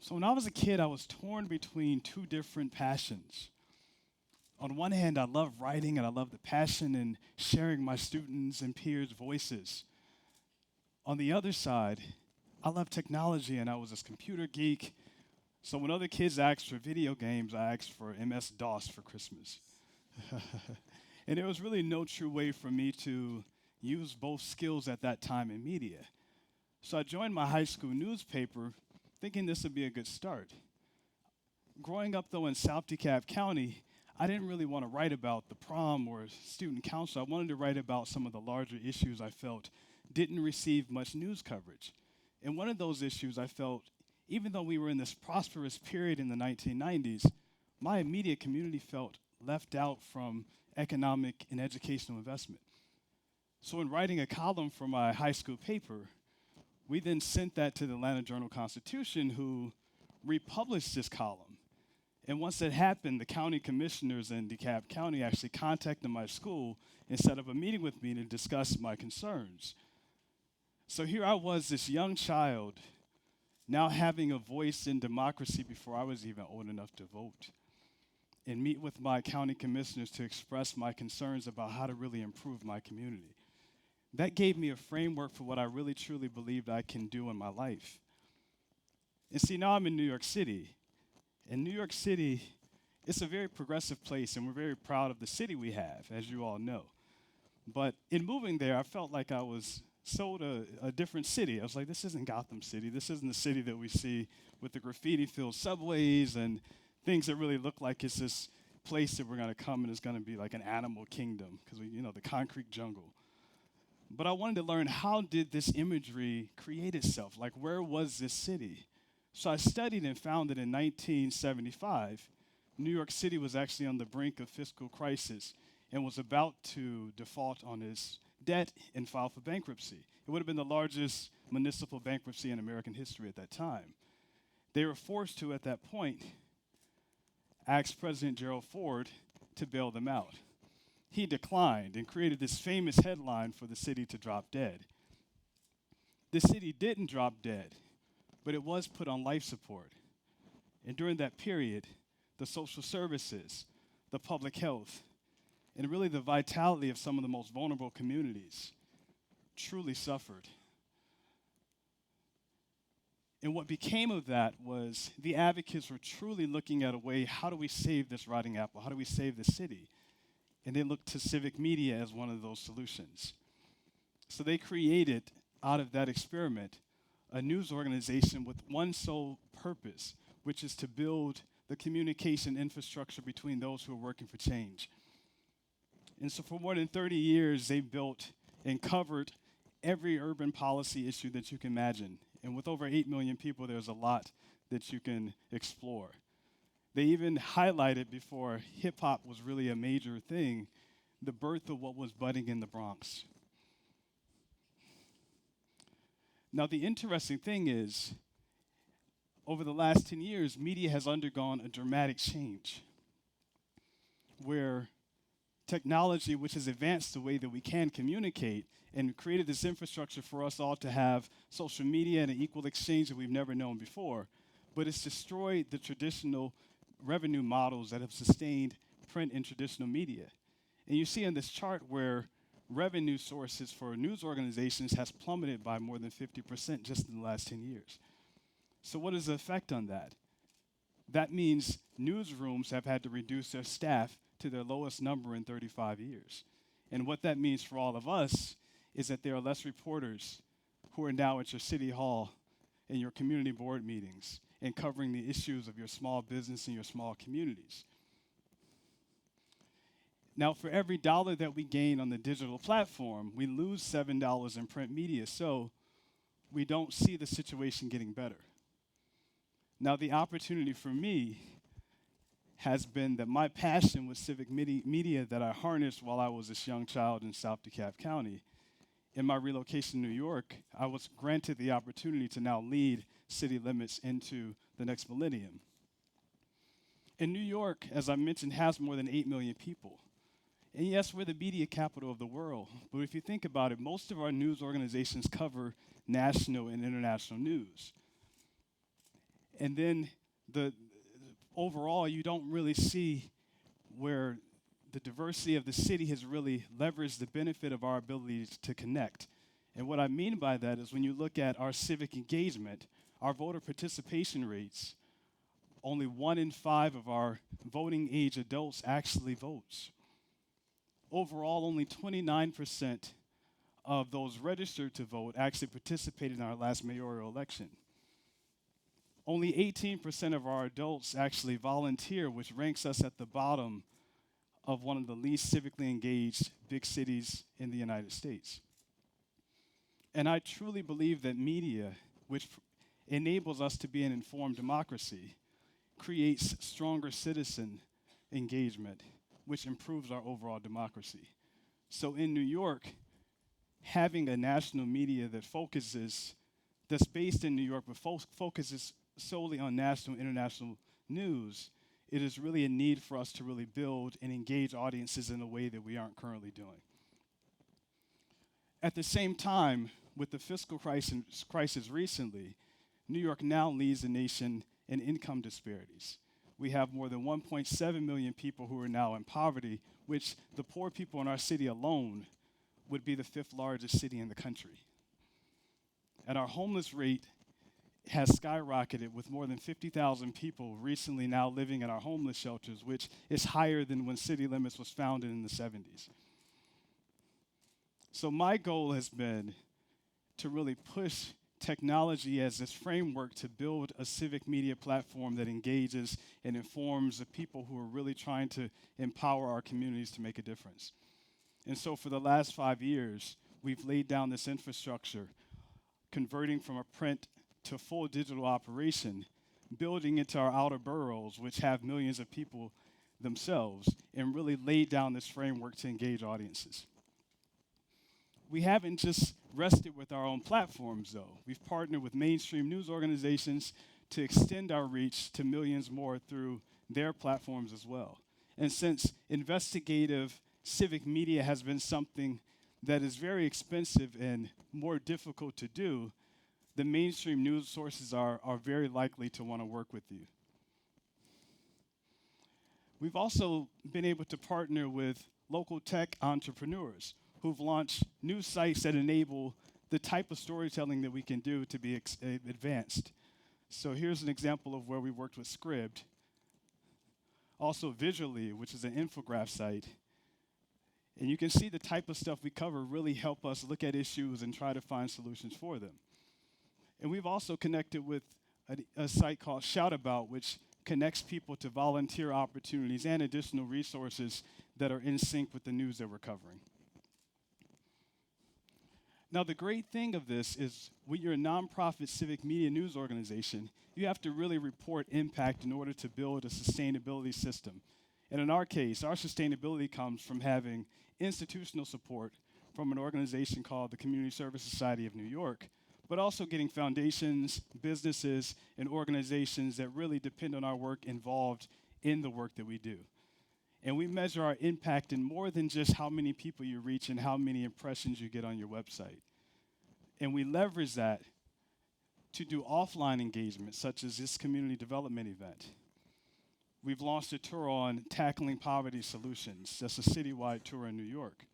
So when I was a kid, I was torn between two different passions. On one hand, I love writing and I love the passion in sharing my students' and peers' voices. On the other side, I love technology and I was a computer geek. So when other kids asked for video games, I asked for MS-DOS for Christmas. And there was really no true way for me to use both skills at that time in media. So I joined my high school newspaper thinking this would be a good start. Growing up, though, in South DeKalb County, I didn't really want to write about the prom or student council. I wanted to write about some of the larger issues I felt didn't receive much news coverage. And one of those issues I felt, even though we were in this prosperous period in the 1990s, my immediate community felt left out from economic and educational investment. So in writing a column for my high school paper, we then sent that to the Atlanta Journal-Constitution, who republished this column. And once that happened, the county commissioners in DeKalb County actually contacted my school and set up a meeting with me to discuss my concerns. So here I was, this young child, now having a voice in democracy before I was even old enough to vote, and meet with my county commissioners to express my concerns about how to really improve my community. That gave me a framework for what I really truly believed I can do in my life. And see, now I'm in New York City. And New York City, it's a very progressive place, and we're very proud of the city we have, as you all know. But in moving there, I felt like I was sold a different city. I was like, this isn't Gotham City. This isn't the city that we see with the graffiti-filled subways and things that really look like it's this place that we're going to come and it's going to be like an animal kingdom, because the concrete jungle. But I wanted to learn, how did this imagery create itself? Like, where was this city? So I studied and found that in 1975, New York City was actually on the brink of fiscal crisis and was about to default on its debt and file for bankruptcy. It would have been the largest municipal bankruptcy in American history at that time. They were forced to, at that point, ask President Gerald Ford to bail them out. He declined and created this famous headline for the city to drop dead. The city didn't drop dead, but it was put on life support. And during that period, the social services, the public health, and really the vitality of some of the most vulnerable communities truly suffered. And what became of that was the advocates were truly looking at a way, how do we save this rotting apple? How do we save the city? And they looked to civic media as one of those solutions. So they created, out of that experiment, a news organization with one sole purpose, which is to build the communication infrastructure between those who are working for change. And so for more than 30 years, they built and covered every urban policy issue that you can imagine. And with over 8 million people, there's a lot that you can explore. They even highlighted, before hip-hop was really a major thing, the birth of what was budding in the Bronx. Now, the interesting thing is, over the last 10 years, media has undergone a dramatic change where technology, which has advanced the way that we can communicate and created this infrastructure for us all to have social media and an equal exchange that we've never known before, but it's destroyed the traditional revenue models that have sustained print and traditional media. And you see in this chart where revenue sources for news organizations has plummeted by more than 50% just in the last 10 years. So what is the effect on that? That means newsrooms have had to reduce their staff to their lowest number in 35 years. And what that means for all of us is that there are less reporters who are now at your city hall and your community board meetings and covering the issues of your small business and your small communities. Now, for every dollar that we gain on the digital platform, we lose $7 in print media, so we don't see the situation getting better. Now, the opportunity for me has been that my passion with civic media that I harnessed while I was this young child in South DeKalb County. In my relocation to New York, I was granted the opportunity to now lead city limits into the next millennium. And New York, as I mentioned, has more than 8 million people. And yes, we're the media capital of the world, but if you think about it, most of our news organizations cover national and international news. And then the overall, you don't really see where the diversity of the city has really leveraged the benefit of our ability to connect. And what I mean by that is when you look at our civic engagement, our voter participation rates, only 1 in 5 of our voting age adults actually votes. Overall, only 29% of those registered to vote actually participated in our last mayoral election. Only 18% of our adults actually volunteer, which ranks us at the bottom of one of the least civically engaged big cities in the United States. And I truly believe that media, which enables us to be an informed democracy, creates stronger citizen engagement, which improves our overall democracy. So in New York, having a national media that's based in New York, but focuses solely on national and international news, it is really a need for us to really build and engage audiences in a way that we aren't currently doing. At the same time, with the fiscal crisis recently, New York now leads the nation in income disparities. We have more than 1.7 million people who are now in poverty, which the poor people in our city alone would be the 5th largest city in the country. And our homeless rate has skyrocketed with more than 50,000 people recently now living in our homeless shelters, which is higher than when City Limits was founded in the 70s. So my goal has been to really push technology as this framework to build a civic media platform that engages and informs the people who are really trying to empower our communities to make a difference. And so for the last 5 years, we've laid down this infrastructure, converting from a print to full digital operation, building into our outer boroughs, which have millions of people themselves, and really laid down this framework to engage audiences. We haven't just rested with our own platforms, though. We've partnered with mainstream news organizations to extend our reach to millions more through their platforms as well. And since investigative civic media has been something that is very expensive and more difficult to do, the mainstream news sources are very likely to want to work with you. We've also been able to partner with local tech entrepreneurs who've launched new sites that enable the type of storytelling that we can do to be advanced. So here's an example of where we worked with Scribd. Also Visually, which is an infograph site. And you can see the type of stuff we cover really help us look at issues and try to find solutions for them. And we've also connected with a site called Shout About, which connects people to volunteer opportunities and additional resources that are in sync with the news that we're covering. Now, the great thing of this is when you're a nonprofit civic media news organization, you have to really report impact in order to build a sustainability system. And in our case, our sustainability comes from having institutional support from an organization called the Community Service Society of New York, but also getting foundations, businesses, and organizations that really depend on our work involved in the work that we do. And we measure our impact in more than just how many people you reach and how many impressions you get on your website. And we leverage that to do offline engagements, such as this community development event. We've launched a tour on tackling poverty solutions. That's a citywide tour in New York.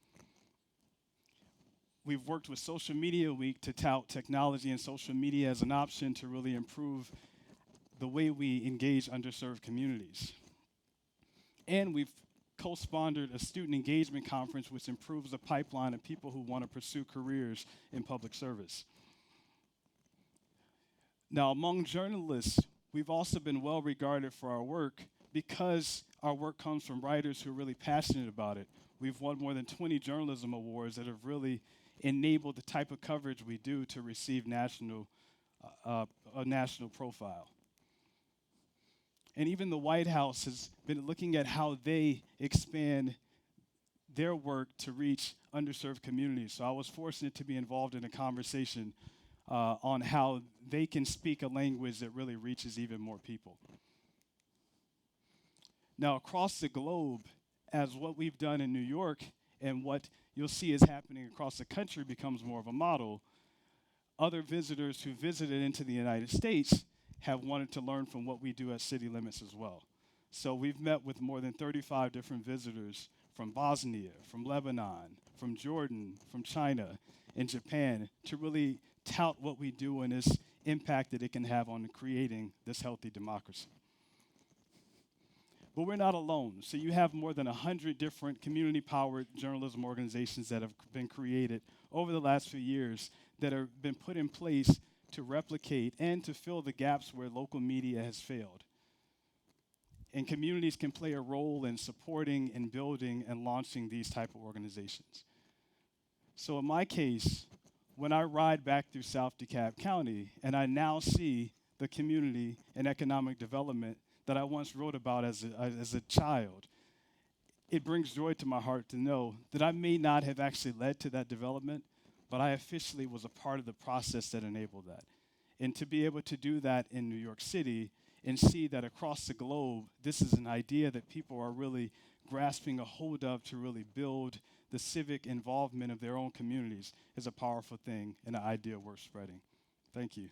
We've worked with Social Media Week to tout technology and social media as an option to really improve the way we engage underserved communities. And we've co-sponsored a student engagement conference which improves the pipeline of people who want to pursue careers in public service. Now, among journalists, we've also been well regarded for our work because our work comes from writers who are really passionate about it. We've won more than 20 journalism awards that have really enabled the type of coverage we do to receive a national profile. And even the White House has been looking at how they expand their work to reach underserved communities. So I was fortunate to be involved in a conversation on how they can speak a language that really reaches even more people. Now, across the globe, as what we've done in New York and what you'll see is happening across the country becomes more of a model, other visitors who visited into the United States have wanted to learn from what we do at City Limits as well. So we've met with more than 35 different visitors from Bosnia, from Lebanon, from Jordan, from China, and Japan to really tout what we do and its impact that it can have on creating this healthy democracy. But we're not alone. So you have more than 100 different community-powered journalism organizations that have been created over the last few years that have been put in place to replicate and to fill the gaps where local media has failed. And communities can play a role in supporting and building and launching these type of organizations. So in my case, when I ride back through South DeKalb County and I now see the community and economic development that I once wrote about as a child, it brings joy to my heart to know that I may not have actually led to that development, but I officially was a part of the process that enabled that. And to be able to do that in New York City and see that across the globe, this is an idea that people are really grasping a hold of to really build the civic involvement of their own communities is a powerful thing and an idea worth spreading. Thank you.